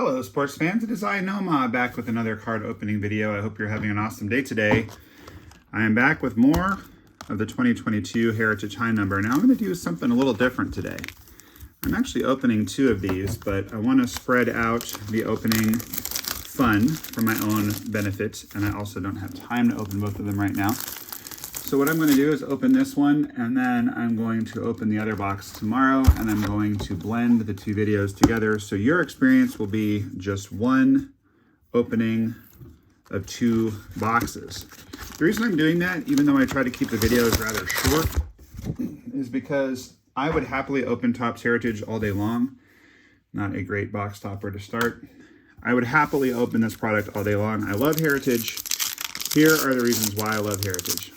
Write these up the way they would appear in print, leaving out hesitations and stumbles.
Hello sports fans, it is I, Noma, back with another card opening video. I hope you're having an awesome day today. I am back with more of the 2022 Heritage High number. Now I'm going to do something a little different today. I'm actually opening two of these, but I want to spread out the opening fun for my own benefit, and I also don't have time to open both of them right now. So what I'm going to do is open this one, and then I'm going to open the other box tomorrow, and I'm going to blend the two videos together. So your experience will be just one opening of two boxes. The reason I'm doing that, even though I try to keep the videos rather short, is because I would happily open Topps Heritage all day long. Not a great box topper to start. I would happily open this product all day long. I love Heritage. Here are the reasons why I love Heritage.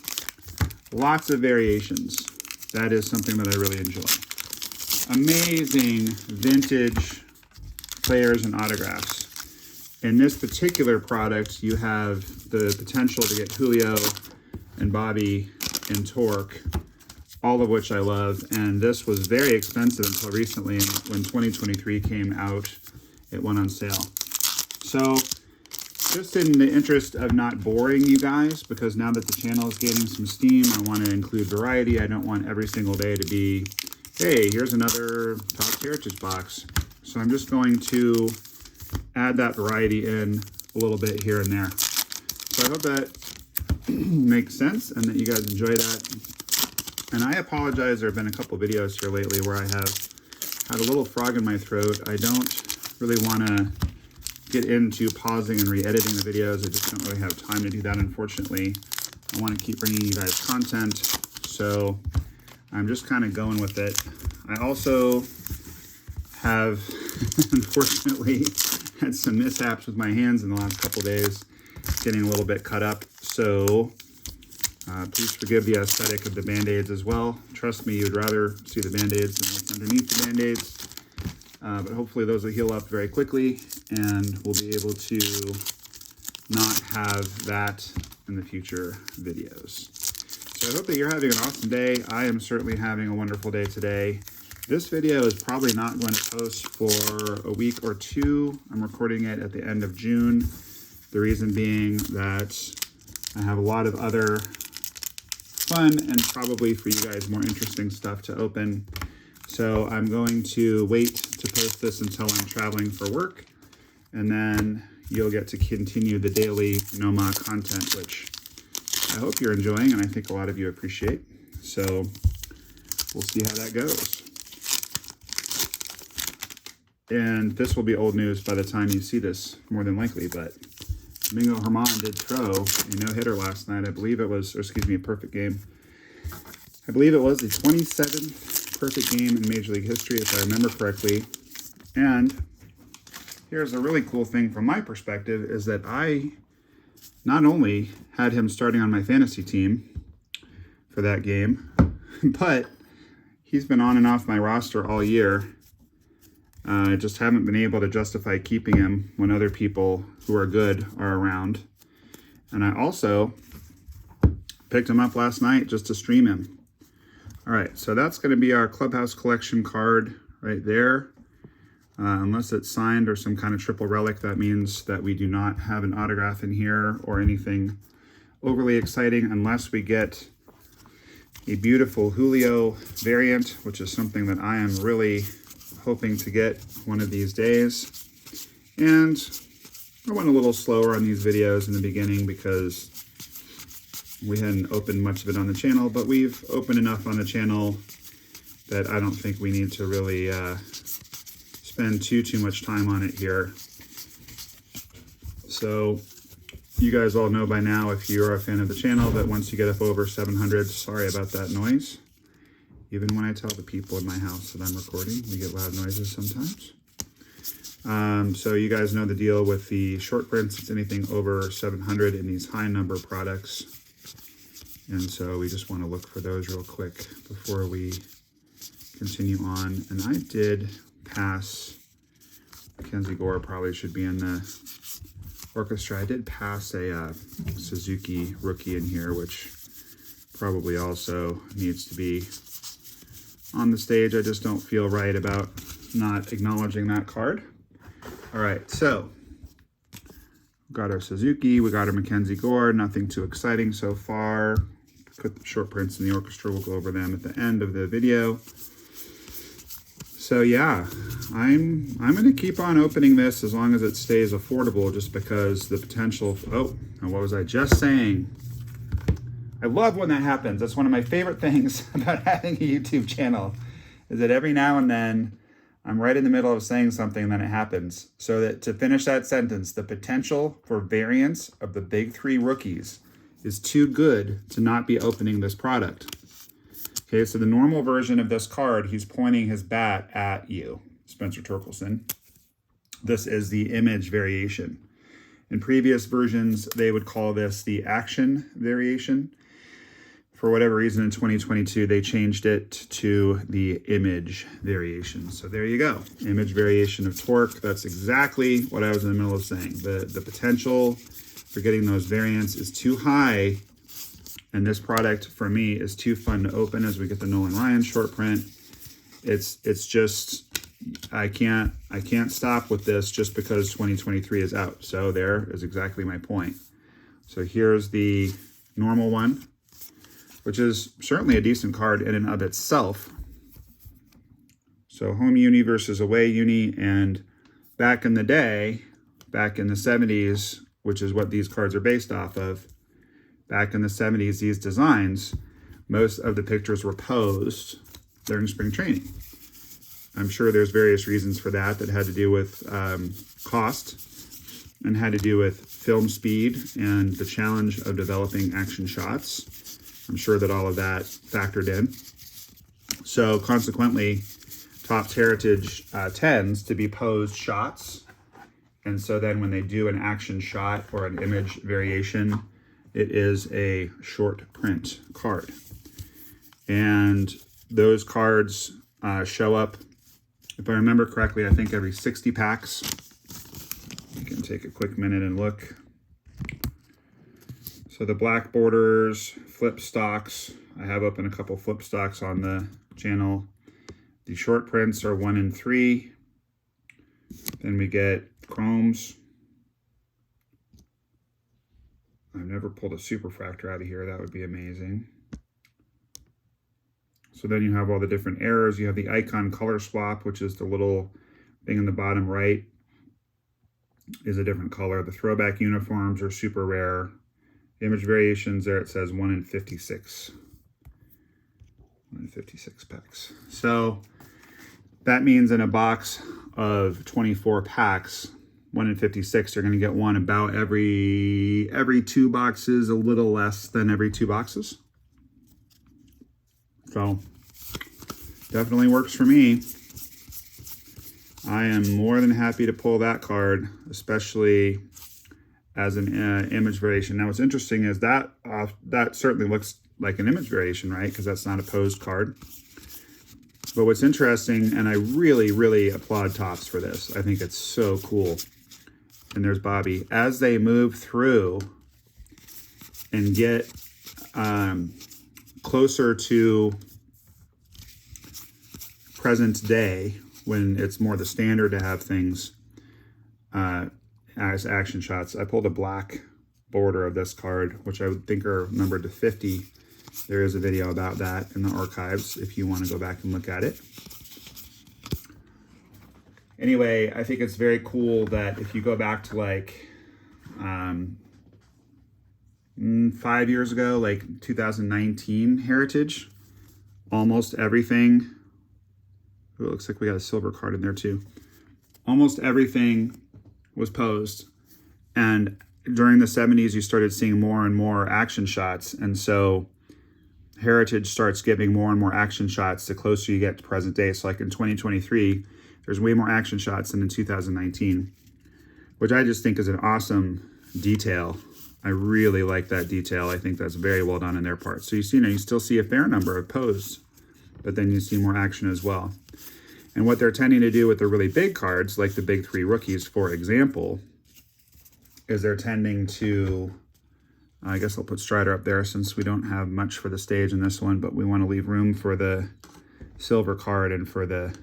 Lots of variations. That is something that I really enjoy. Amazing vintage players and autographs. In this particular product, you have the potential to get Julio and Bobby and Tork, all of which I love. And this was very expensive until recently. And when 2023 came out, it went on sale. So just in the interest of not boring you guys, because now that the channel is gaining some steam, I want to include variety. I don't want every single day to be, hey, here's another Topps Heritage box. So I'm just going to add that variety in a little bit here and there. So I hope that makes sense and that you guys enjoy that. And I apologize, there have been a couple videos here lately where I have had a little frog in my throat. I don't really want to get into pausing and re-editing the videos. I just don't really have time to do that, unfortunately. I want to keep bringing you guys content, so I'm just kind of going with it. I also have, unfortunately, had some mishaps with my hands in the last couple days, getting a little bit cut up, so please forgive the aesthetic of the Band-Aids as well. Trust me, you'd rather see the Band-Aids than what's underneath the Band-Aids. But hopefully those will heal up very quickly and we'll be able to not have that in the future videos. So I hope that you're having an awesome day. I am certainly having a wonderful day today. This video is probably not going to post for a week or two. I'm recording it at the end of June. The reason being that I have a lot of other fun and probably for you guys more interesting stuff to open. So I'm going to wait to post this until I'm traveling for work, and then you'll get to continue the daily Noma content, which I hope you're enjoying and I think a lot of you appreciate. So we'll see how that goes. And this will be old news by the time you see this, more than likely, but Mingo Herman did throw a no-hitter last night. I believe it was, or excuse me, a perfect game. I believe it was the 27th perfect game in Major League history, if I remember correctly. And here's a really cool thing from my perspective is that I not only had him starting on my fantasy team for that game, but he's been on and off my roster all year. I just haven't been able to justify keeping him when other people who are good are around. And I also picked him up last night just to stream him. All right, so that's going to be our Clubhouse Collection card right there. Unless it's signed or some kind of triple relic, that means that we do not have an autograph in here or anything overly exciting unless we get a beautiful Julio variant, which is something that I am really hoping to get one of these days. And I went a little slower on these videos in the beginning because we hadn't opened much of it on the channel, but we've opened enough on the channel that I don't think we need to really spend too much time on it here. So you guys all know by now, if you're a fan of the channel, that once you get up over 700, sorry about that noise. Even when I tell the people in my house that I'm recording, we get loud noises sometimes. So you guys know the deal with the short prints. It's anything over 700 in these high number products. And so we just want to look for those real quick before we continue on. And I did pass, Mackenzie Gore probably should be in the orchestra. I did pass a Suzuki rookie in here, which probably also needs to be on the stage. I just don't feel right about not acknowledging that card. All right, so we got our Suzuki, we got our Mackenzie Gore, nothing too exciting so far. Put the short prints in the orchestra, we'll go over them at the end of the video. So yeah, I'm gonna keep on opening this as long as it stays affordable, just because the potential, oh, and what was I just saying? I love when that happens. That's one of my favorite things about having a YouTube channel, is that every now and then I'm right in the middle of saying something and then it happens. So that to finish that sentence, the potential for variance of the big three rookies is too good to not be opening this product. Okay, so the normal version of this card, he's pointing his bat at you, Spencer Torkelson. This is the image variation. In previous versions, they would call this the action variation. For whatever reason, in 2022, they changed it to the image variation. So there you go, image variation of Tork. That's exactly what I was in the middle of saying. The potential for getting those variants is too high, and this product for me is too fun to open as we get the Nolan Ryan short print. It's just, I can't stop with this just because 2023 is out. So there is exactly my point. So here's the normal one, which is certainly a decent card in and of itself. So home uni versus away uni, and back in the day, back in the 70s, which is what these cards are based off of, back in the 70s, these designs, most of the pictures were posed during spring training. I'm sure there's various reasons for that had to do with cost and had to do with film speed and the challenge of developing action shots. I'm sure that all of that factored in. So consequently, Topps Heritage tends to be posed shots. And so then when they do an action shot or an image variation, it is a short print card. And those cards show up, if I remember correctly, I think every 60 packs. You can take a quick minute and look. So the black borders, flip stocks. I have opened a couple flip stocks on the channel. The short prints are 1 in 3. Then we get chromes. I've never pulled a superfractor out of here. That would be amazing. So then you have all the different errors. You have the icon color swap, which is the little thing in the bottom right is a different color. The throwback uniforms are super rare. The image variations there, it says 1 in 56. 1 in 56 packs. So that means in a box of 24 packs, 1 in 56, you're going to get one about every 2 boxes, a little less than every 2 boxes. So definitely works for me. I am more than happy to pull that card, especially as an image variation. Now what's interesting is that certainly looks like an image variation, right? Because that's not a posed card. But what's interesting, and I really, really applaud Topps for this. I think it's so cool. And there's Bobby. As they move through and get closer to present day, when it's more the standard to have things as action shots. I pulled a black border of this card, which I would think are numbered to 50. There is a video about that in the archives if you want to go back and look at it. Anyway, I think it's very cool that if you go back to like 5 years ago, like 2019 Heritage, almost everything, ooh, it looks like we got a silver card in there too. Almost everything was posed. And during the 70s, you started seeing more and more action shots. And so Heritage starts giving more and more action shots the closer you get to present day. So like in 2023, there's way more action shots than in 2019, which I just think is an awesome detail. I really like that detail. I think that's very well done on their part. So you see, you still see a fair number of posed, but then you see more action as well. And what they're tending to do with the really big cards, like the big 3 rookies, for example, is they're tending to, I guess I'll put Strider up there since we don't have much for the stage in this one, but we want to leave room for the silver card and for the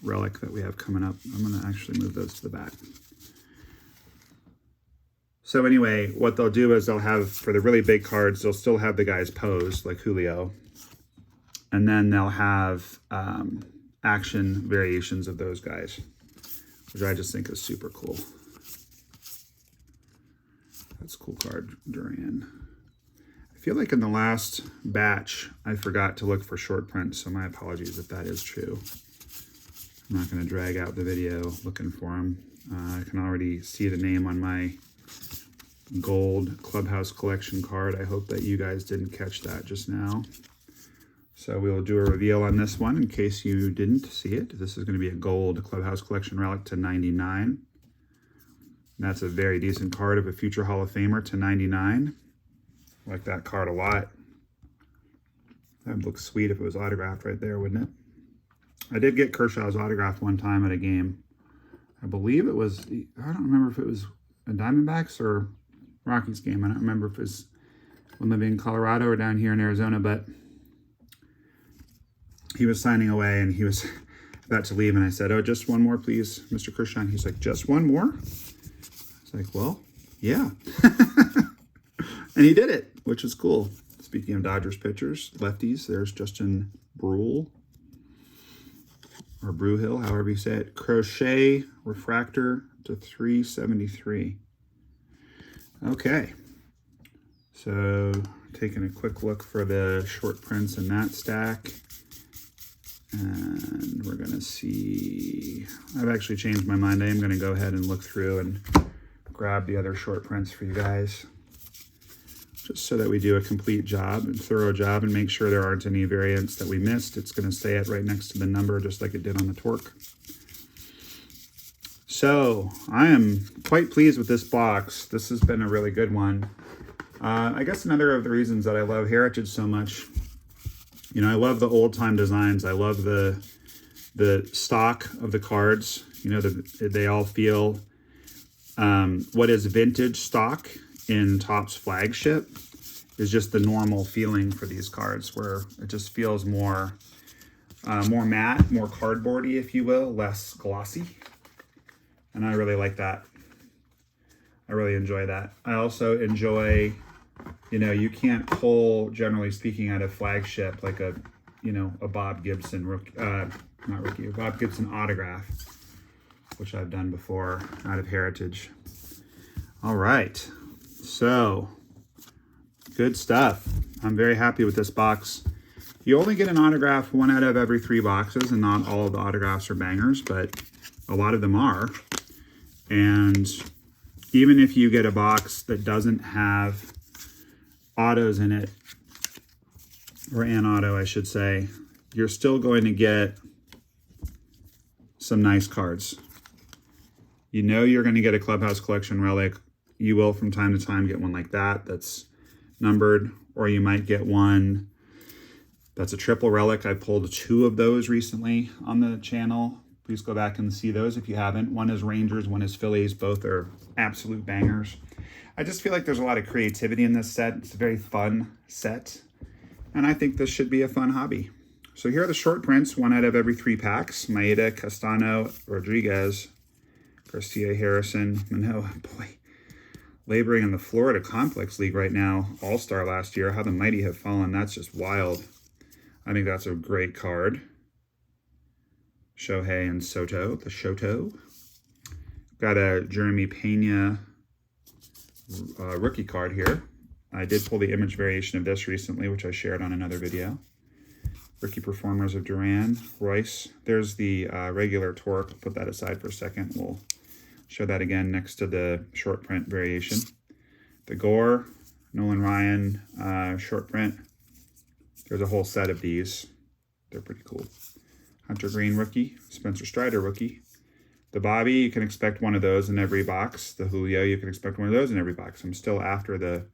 relic that we have coming up. I'm going to actually move those to the back. So anyway, what they'll do is they'll have, for the really big cards, they'll still have the guys posed, like Julio. And then they'll have action variations of those guys, which I just think is super cool. That's a cool card, Duran. I feel like in the last batch, I forgot to look for short prints, so my apologies if that is true. I'm not going to drag out the video looking for them. I can already see the name on my gold Clubhouse collection card. I hope that you guys didn't catch that just now. So we will do a reveal on this one in case you didn't see it. This is going to be a gold Clubhouse collection relic to 99. That's a very decent card of a future Hall of Famer to 99. I like that card a lot. That would look sweet if it was autographed right there, wouldn't it? I did get Kershaw's autograph one time at a game. I believe it was, I don't remember if it was a Diamondbacks or Rockies game. I don't remember if it was when living in Colorado or down here in Arizona, but he was signing away and he was about to leave. And I said, "Oh, just one more, please, Mr. Kershaw." And he's like, "Just one more?" I was like, "Well, yeah." And he did it, which is cool. Speaking of Dodgers pitchers, lefties, there's Justin Brule, or Brewhill, however you say it. Crochet refractor to 373. Okay. So taking a quick look for the short prints in that stack. And we're going to see, I've actually changed my mind. I am going to go ahead and look through and grab the other short prints for you guys, just so that we do a complete job and thorough job and make sure there aren't any variants that we missed. It's going to stay at right next to the number, just like it did on the Tork. So I am quite pleased with this box. This has been a really good one. I guess another of the reasons that I love Heritage so much, you know, I love the old time designs. I love the stock of the cards. You know, they all feel what is vintage stock in Topps flagship is just the normal feeling for these cards, where it just feels more matte, more cardboardy, if you will, less glossy. And I really like that. I really enjoy that. I also enjoy, you know, you can't pull, generally speaking, out of flagship like a, you know, a Bob Gibson Bob Gibson autograph, which I've done before out of Heritage. All right, so good stuff. I'm very happy with this box. You only get an autograph 1 out of every 3 boxes, and not all of the autographs are bangers, but a lot of them are. And even if you get a box that doesn't have autos in it, or an auto, I should say, you're still going to get some nice cards. You know you're going to get a Clubhouse collection relic. You will from time to time get one like that that's numbered, or you might get one that's a triple relic. I pulled 2 of those recently on the channel. Please go back and see those if you haven't. One is Rangers, one is Phillies. Both are absolute bangers. I just feel like there's a lot of creativity in this set. It's a very fun set, and I think this should be a fun hobby. So here are the short prints, 1 out of every 3 packs. Maeda, Castano, Rodriguez, Garcia, Harrison, Manoah. Boy, laboring in the Florida Complex League right now. All-Star last year. How the mighty have fallen. That's just wild. I think that's a great card. Shohei and Soto, the Shoto. Got a Jeremy Pena rookie card here. I did pull the image variation of this recently, which I shared on another video. Rookie performers of Duran, Royce. There's the regular Tork. I'll put that aside for a second. We'll show that again next to the short print variation. The Gore, Nolan Ryan short print. There's a whole set of these. They're pretty cool. Hunter Green rookie, Spencer Strider rookie. The Bobby, you can expect one of those in every box. The Julio, you can expect one of those in every box. I'm still after the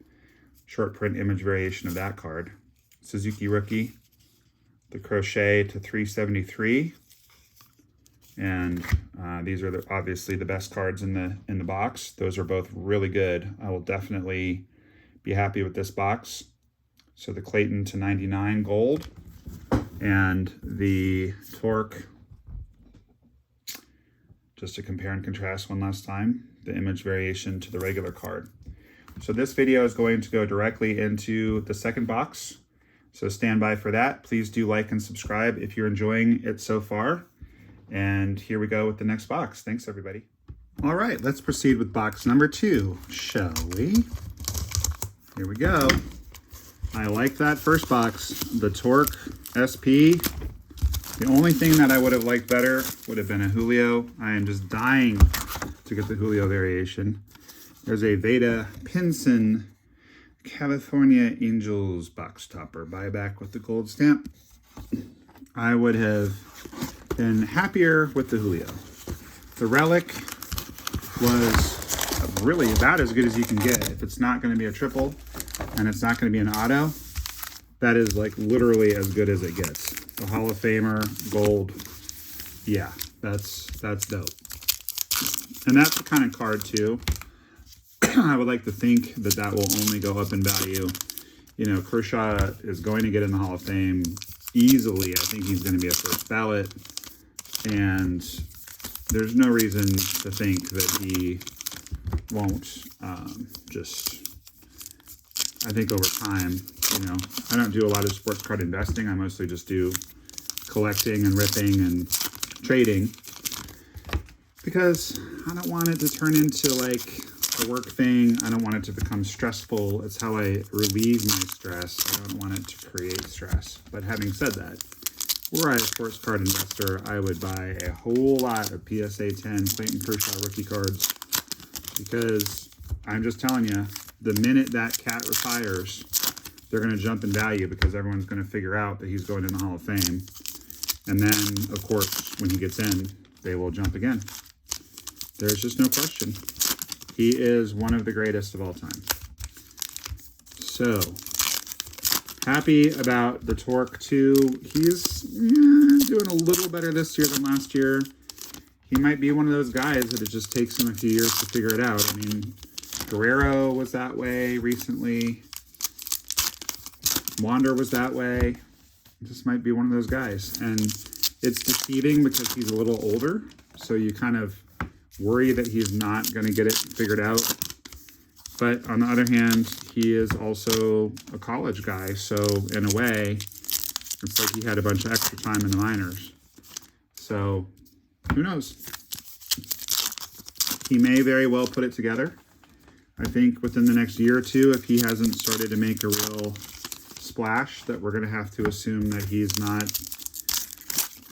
short print image variation of that card. Suzuki rookie, the Crochet to 373. And these are obviously the best cards in the box. Those are both really good. I will definitely be happy with this box. So the Clayton to 99 gold, and the Tork just to compare and contrast one last time, the image variation to the regular card. So this video is going to go directly into the second box. So stand by for that. Please do like and subscribe if you're enjoying it so far. And here we go with the next box. Thanks, everybody. All right, let's proceed with box number 2, shall we? Here we go. I like that first box, the Tork SP. The only thing that I would have liked better would have been a Julio. I am just dying to get the Julio variation. There's a Veda Pinson California Angels box topper buyback with the gold stamp. I would have been happier with the Julio. The Relic was really about as good as you can get. If it's not going to be a triple and it's not going to be an auto, that is like literally as good as it gets. The Hall of Famer gold, yeah, that's dope. And that's the kind of card too. I would like to think that that will only go up in value. You know, Kershaw is going to get in the Hall of Fame easily. I think he's going to be a first ballot. And there's no reason to think that he won't I think over time, you know, I don't do a lot of sports card investing. I mostly just do collecting and ripping and trading because I don't want it to turn into like a work thing. I don't want it to become stressful. It's how I relieve my stress. I don't want it to create stress. But having said that, were I a sports card investor, I would buy a whole lot of PSA 10 Clayton Kershaw rookie cards because I'm just telling you, the minute that cat retires, they're going to jump in value because everyone's going to figure out that he's going in the Hall of Fame. And then, of course, when he gets in, they will jump again. There's just no question. He is one of the greatest of all time. So, happy about the Tork too. He's doing a little better this year than last year. He might be one of those guys that it just takes him a few years to figure it out. I mean, Guerrero was that way recently. Wander was that way. This might be one of those guys. And it's deceiving because he's a little older. So you kind of worry that he's not going to get it figured out. But on the other hand, he is also a college guy. So in a way, it's like he had a bunch of extra time in the minors. So who knows? He may very well put it together. I think within the next year or two, if he hasn't started to make a real splash, that we're going to have to assume that he's not,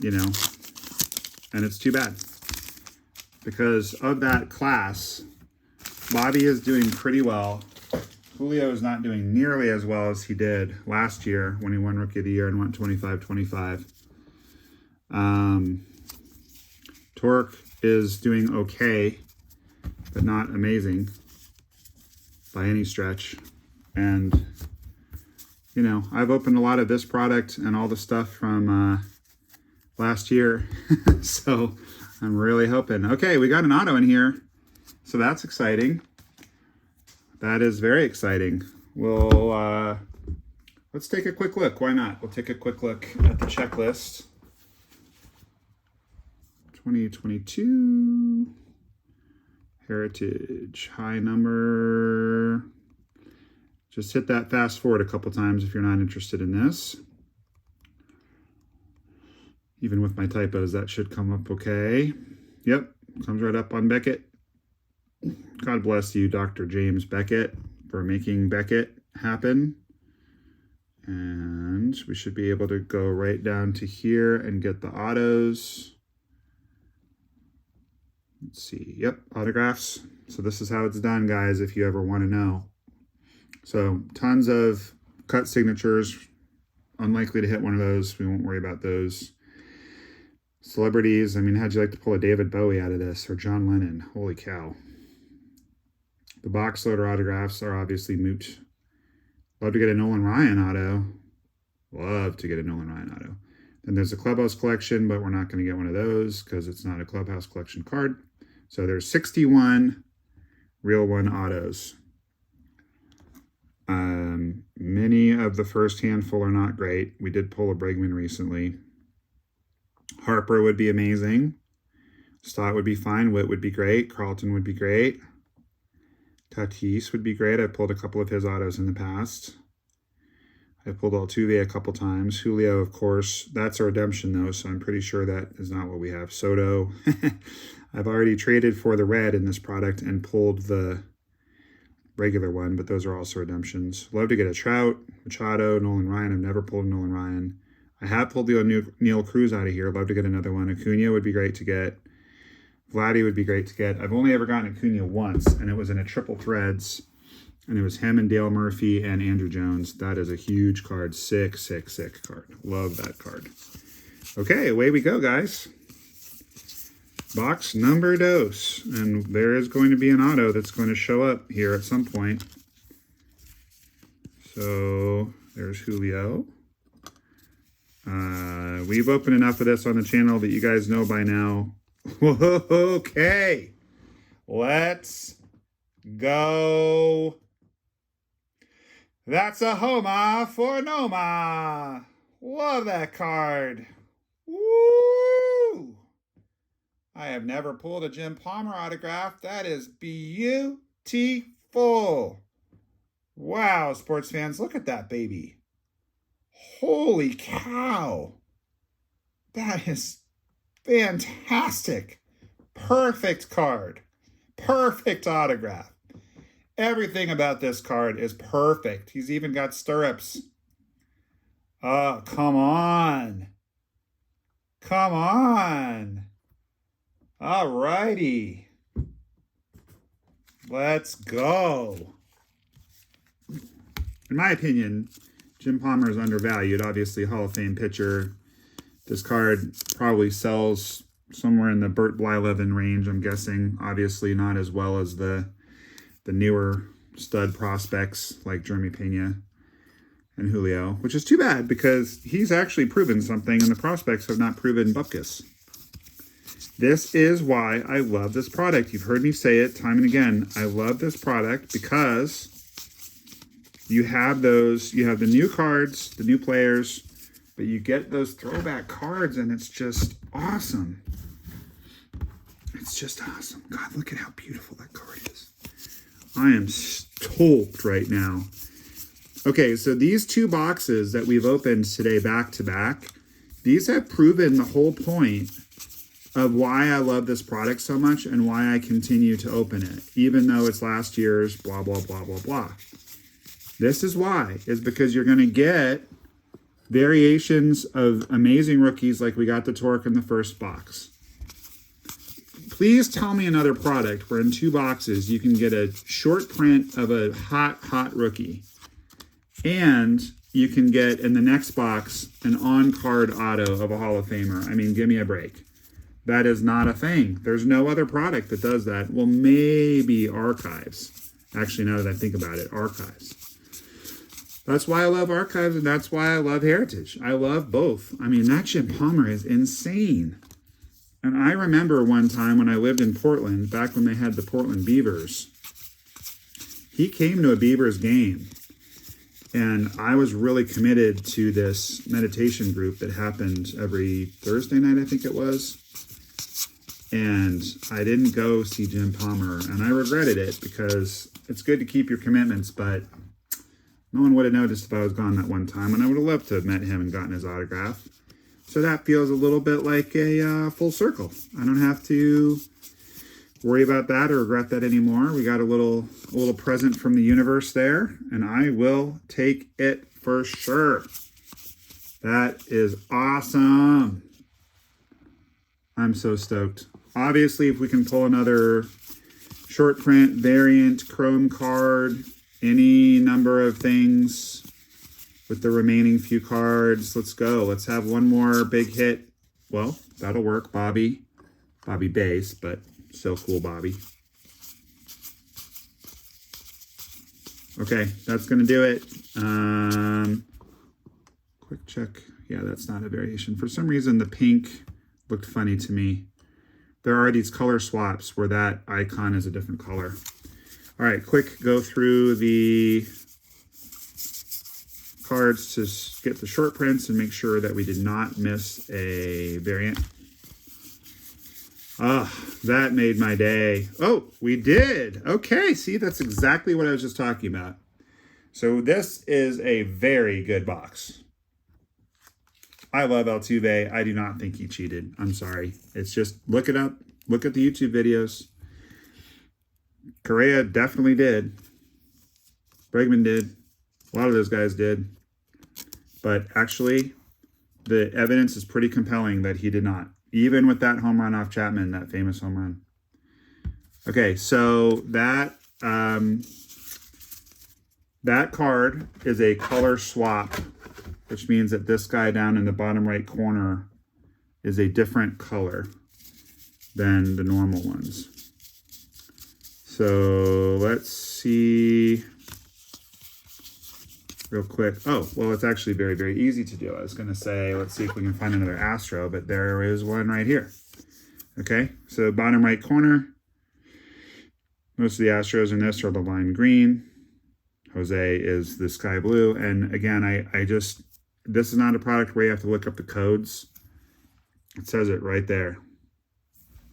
you know, and it's too bad. Because of that class, Bobby is doing pretty well. Julio is not doing nearly as well as he did last year when he won Rookie of the Year and went 25-25. Tork is doing okay, but not amazing by any stretch. And, you know, I've opened a lot of this product and all the stuff from last year. So I'm really hoping. Okay, we got an auto in here. So that's exciting. That is very exciting. We'll, let's take a quick look. Why not? We'll take a quick look at the checklist. 2022. Heritage, high number. Just hit that fast forward a couple times if you're not interested in this. Even with my typos, that should come up okay. Yep, comes right up on Beckett. God bless you, Dr. James Beckett, for making Beckett happen. And we should be able to go right down to here and get the autos. Let's see. Yep, autographs. So this is how it's done, guys, if you ever want to know. So tons of cut signatures. Unlikely to hit one of those. We won't worry about those. Celebrities. I mean, how'd you like to pull a David Bowie out of this? Or John Lennon? Holy cow. The box loader autographs are obviously moot. Love to get a Nolan Ryan auto. Love to get a Nolan Ryan auto. Then there's a Clubhouse collection, but we're not going to get one of those because it's not a Clubhouse collection card. So there's 61 Real One autos. Many of the first handful are not great. We did pull a Bregman recently. Harper would be amazing. Stott would be fine. Witt would be great. Carlton would be great. Tatis would be great. I pulled a couple of his autos in the past. I pulled Altuve a couple times. Julio, of course, that's a redemption though, so I'm pretty sure that is not what we have. Soto. I've already traded for the red in this product and pulled the regular one, but those are also redemptions. Love to get a Trout, Machado, Nolan Ryan. I've never pulled Nolan Ryan. I have pulled the Neil Cruz out of here. Love to get another one. Acuna would be great to get. Vladdy would be great to get. I've only ever gotten Acuna once, and it was in a triple threads. And it was him and Dale Murphy and Andrew Jones. That is a huge card. Sick, sick, sick card. Love that card. Okay, away we go, guys. Box number dos. And there is going to be an auto that's going to show up here at some point. So there's Julio. We've opened enough of this on the channel that you guys know by now. Okay. Let's go. That's a Homa for Noma. Love that card. Woo! I have never pulled a Jim Palmer autograph. That is beautiful. Wow, sports fans, look at that baby. Holy cow. That is fantastic. Perfect card. Perfect autograph. Everything about this card is perfect. He's even got stirrups. Oh, come on. Come on. All righty. Let's go. In my opinion, Jim Palmer is undervalued. Obviously, Hall of Fame pitcher. This card probably sells somewhere in the Bert Blyleven range, I'm guessing. Obviously, not as well as the newer stud prospects like Jeremy Pena and Julio, which is too bad because he's actually proven something and the prospects have not proven bupkis. This is why I love this product. You've heard me say it time and again. I love this product because you have those, you have the new cards, the new players, but you get those throwback cards and it's just awesome. It's just awesome. God, look at how beautiful that card is. I am stoked right now. Okay, so these two boxes that we've opened today back to back, these have proven the whole point of why I love this product so much and why I continue to open it, even though it's last year's blah, blah, blah, blah, blah. This is why, is because you're going to get variations of amazing rookies like we got the Tork in the first box. Please tell me another product where in two boxes you can get a short print of a hot rookie. And you can get in the next box an on-card auto of a Hall of Famer. I mean, give me a break. That is not a thing. There's no other product that does that. Well, maybe Archives. Actually, now that I think about it, Archives. That's why I love Archives and that's why I love Heritage. I love both. I mean, that Jim Palmer is insane. And I remember one time when I lived in Portland, back when they had the Portland Beavers, he came to a Beavers game. And I was really committed to this meditation group that happened every Thursday night, I think it was. And I didn't go see Jim Palmer. And I regretted it because it's good to keep your commitments, but no one would have noticed if I was gone that one time. And I would have loved to have met him and gotten his autograph. So that feels a little bit like a full circle. I don't have to worry about that or regret that anymore. We got a little present from the universe there, and I will take it for sure. That is awesome. I'm so stoked. Obviously, if we can pull another short print, variant, chrome card, any number of things with the remaining few cards, let's go. Let's have one more big hit. Well, that'll work. Bobby Base, but still cool, Bobby. Okay, that's going to do it. Quick check. Yeah, that's not a variation. For some reason, the pink looked funny to me. There are these color swaps where that icon is a different color. All right, quick go through the cards to get the short prints and make sure that we did not miss a variant. Ah, that made my day. Oh, we did. Okay, see, that's exactly what I was just talking about. So this is a very good box. I love Altuve. I do not think he cheated. I'm sorry. It's just, look it up. Look at the YouTube videos. Correa definitely did. Bregman did. A lot of those guys did. But actually, the evidence is pretty compelling that he did not. Even with that home run off Chapman, that famous home run. Okay, so that that card is a color swap, which means that this guy down in the bottom right corner is a different color than the normal ones. So let's see real quick. Oh, well, it's actually very, very easy to do. I was going to say, let's see if we can find another Astro, but there is one right here. Okay, so bottom right corner. Most of the Astros in this are the lime green. Jose is the sky blue. And again, I just, this is not a product where you have to look up the codes. It says it right there.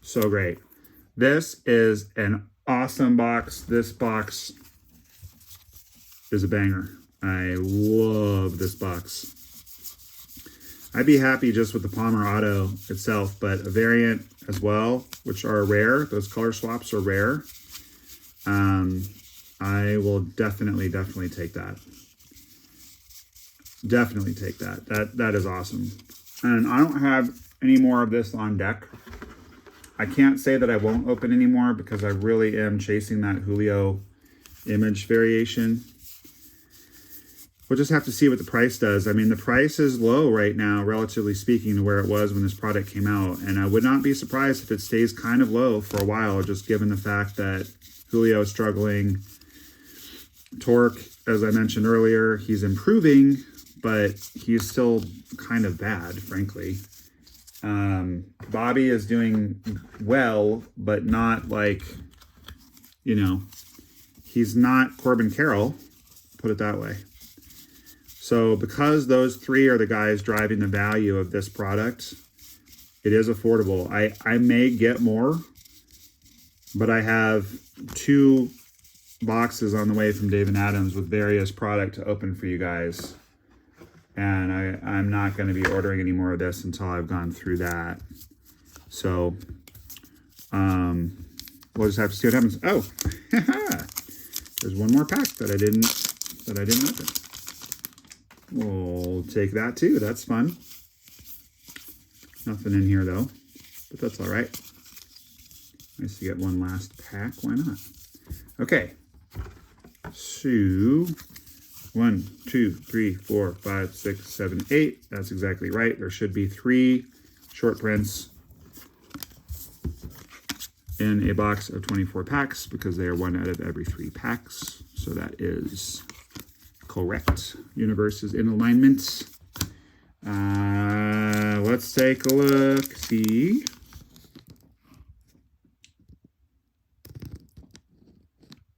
So great. This is an awesome box. This box is a banger. I love this box. I'd be happy just with the Palmer Auto itself, but a variant as well, which are rare. Those color swaps are rare. I will definitely take that. Definitely take that. That is awesome. And I don't have any more of this on deck. I can't say that I won't open anymore because I really am chasing that Julio image variation. We'll just have to see what the price does. I mean, the price is low right now, relatively speaking, to where it was when this product came out. And I would not be surprised if it stays kind of low for a while, just given the fact that Julio is struggling. Tork, as I mentioned earlier, he's improving, but he's still kind of bad, frankly. Bobby is doing well, but not like, you know, he's not Corbin Carroll, put it that way. So because those three are the guys driving the value of this product, it is affordable. I may get more, but I have 2 boxes on the way from David Adams with various product to open for you guys. And I'm not going to be ordering any more of this until I've gone through that. So we'll just have to see what happens. Oh, there's one more pack that I didn't open. We'll take that too. That's fun. Nothing in here though, but that's all right. Nice to get one last pack. Why not? Okay. So 1, 2, 3, 4, 5, 6, 7, 8. That's exactly right. There should be 3 short prints in a box of 24 packs because they are 1 out of every 3 packs. So that is correct. Universe is in alignment. Let's take a look. See.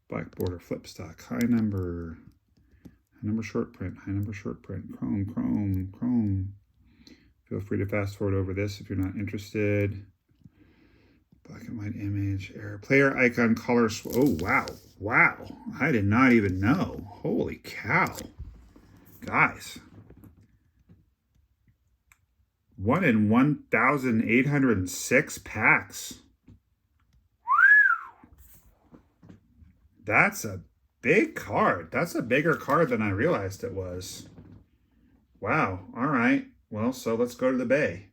Black border flip stock. High number short print. High number short print. Chrome. Feel free to fast forward over this if you're not interested. Black and white image. Error. Player icon color. Oh, wow. Wow. I did not even know. Holy cow. Guys. 1 in 1,806 packs. That's a big card. That's a bigger card than I realized it was. Wow. All right. Well, so let's go to the Bay.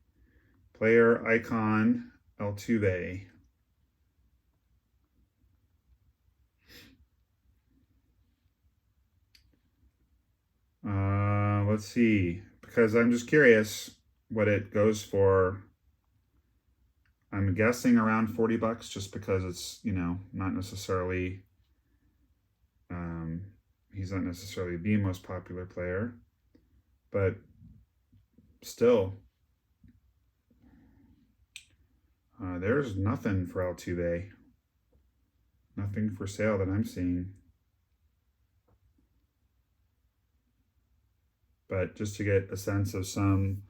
Player icon Altuve. Let's see, because I'm just curious what it goes for. I'm guessing around 40 bucks just because it's, you know, not necessarily, he's not necessarily the most popular player, but still, there's nothing for Altuve. Nothing for sale that I'm seeing. But just to get a sense of some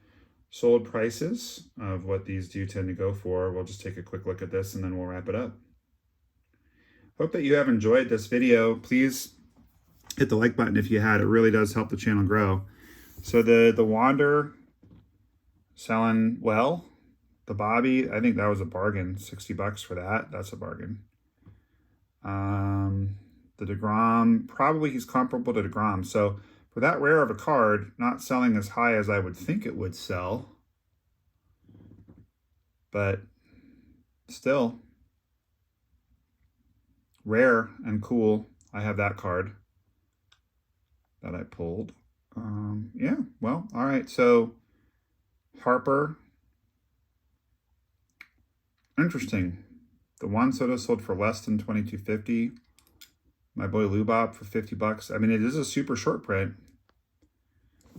sold prices of what these do tend to go for. We'll just take a quick look at this and then we'll wrap it up. Hope that you have enjoyed this video. Please hit the like button if you had. It really does help the channel grow. So the Wander selling well. The Bobby, I think that was a bargain. 60 bucks for that. That's a bargain. The DeGrom, probably he's comparable to DeGrom. So for that rare of a card, not selling as high as I would think it would sell, but still rare and cool. I have that card that I pulled. Yeah, well, all right. So Harper, interesting. The Juan Soto sold for less than $22.50. My boy Lubop for 50 bucks. I mean, it is a super short print.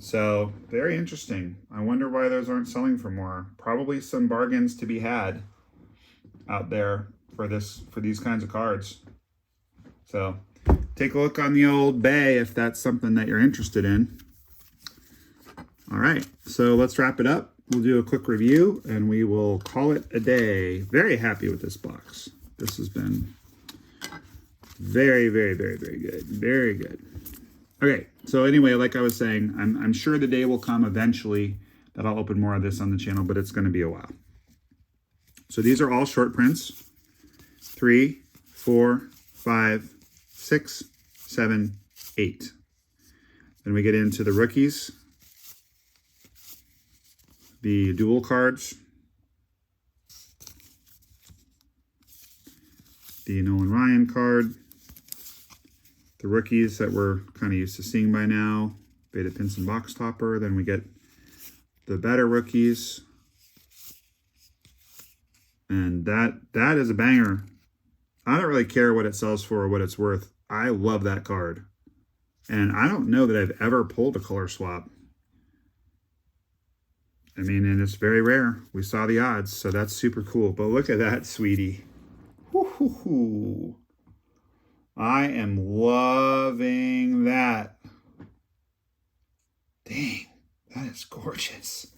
So very interesting. I wonder why those aren't selling for more. Probably some bargains to be had out there for these kinds of cards. So take a look on the old Bay if that's something that you're interested in. All right, so let's wrap it up. We'll do a quick review and we will call it a day. Very happy with this box. This has been very, very, very, very good. Very good. Okay, so anyway, like I was saying, I'm sure the day will come eventually that I'll open more of this on the channel, but it's going to be a while. So these are all short prints. 3, 4, 5, 6, 7, 8. Then we get into the rookies, the dual cards, the Nolan Ryan card, the rookies that we're kind of used to seeing by now, Beta Pinson box topper. Then we get the better rookies, and that is a banger. I don't really care what it sells for or what it's worth. I love that card, and I don't know that I've ever pulled a color swap. I mean, and it's very rare. We saw the odds, so that's super cool. But look at that, sweetie. Woo-hoo-hoo. I am loving that. Dang, that is gorgeous.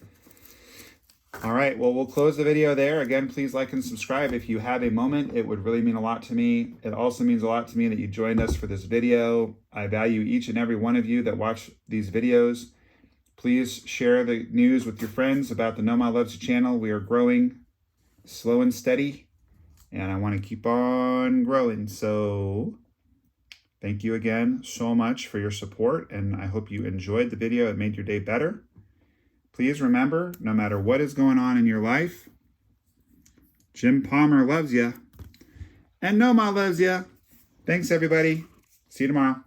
All right, well, we'll close the video there. Again, please like and subscribe if you have a moment. It would really mean a lot to me. It also means a lot to me that you joined us for this video. I value each and every one of you that watch these videos. Please share the news with your friends about the Noma Loves You channel. We are growing slow and steady, and I want to keep on growing. So thank you again so much for your support, and I hope you enjoyed the video. It made your day better. Please remember, no matter what is going on in your life, Jim Palmer loves you, and Noma loves you. Thanks, everybody. See you tomorrow.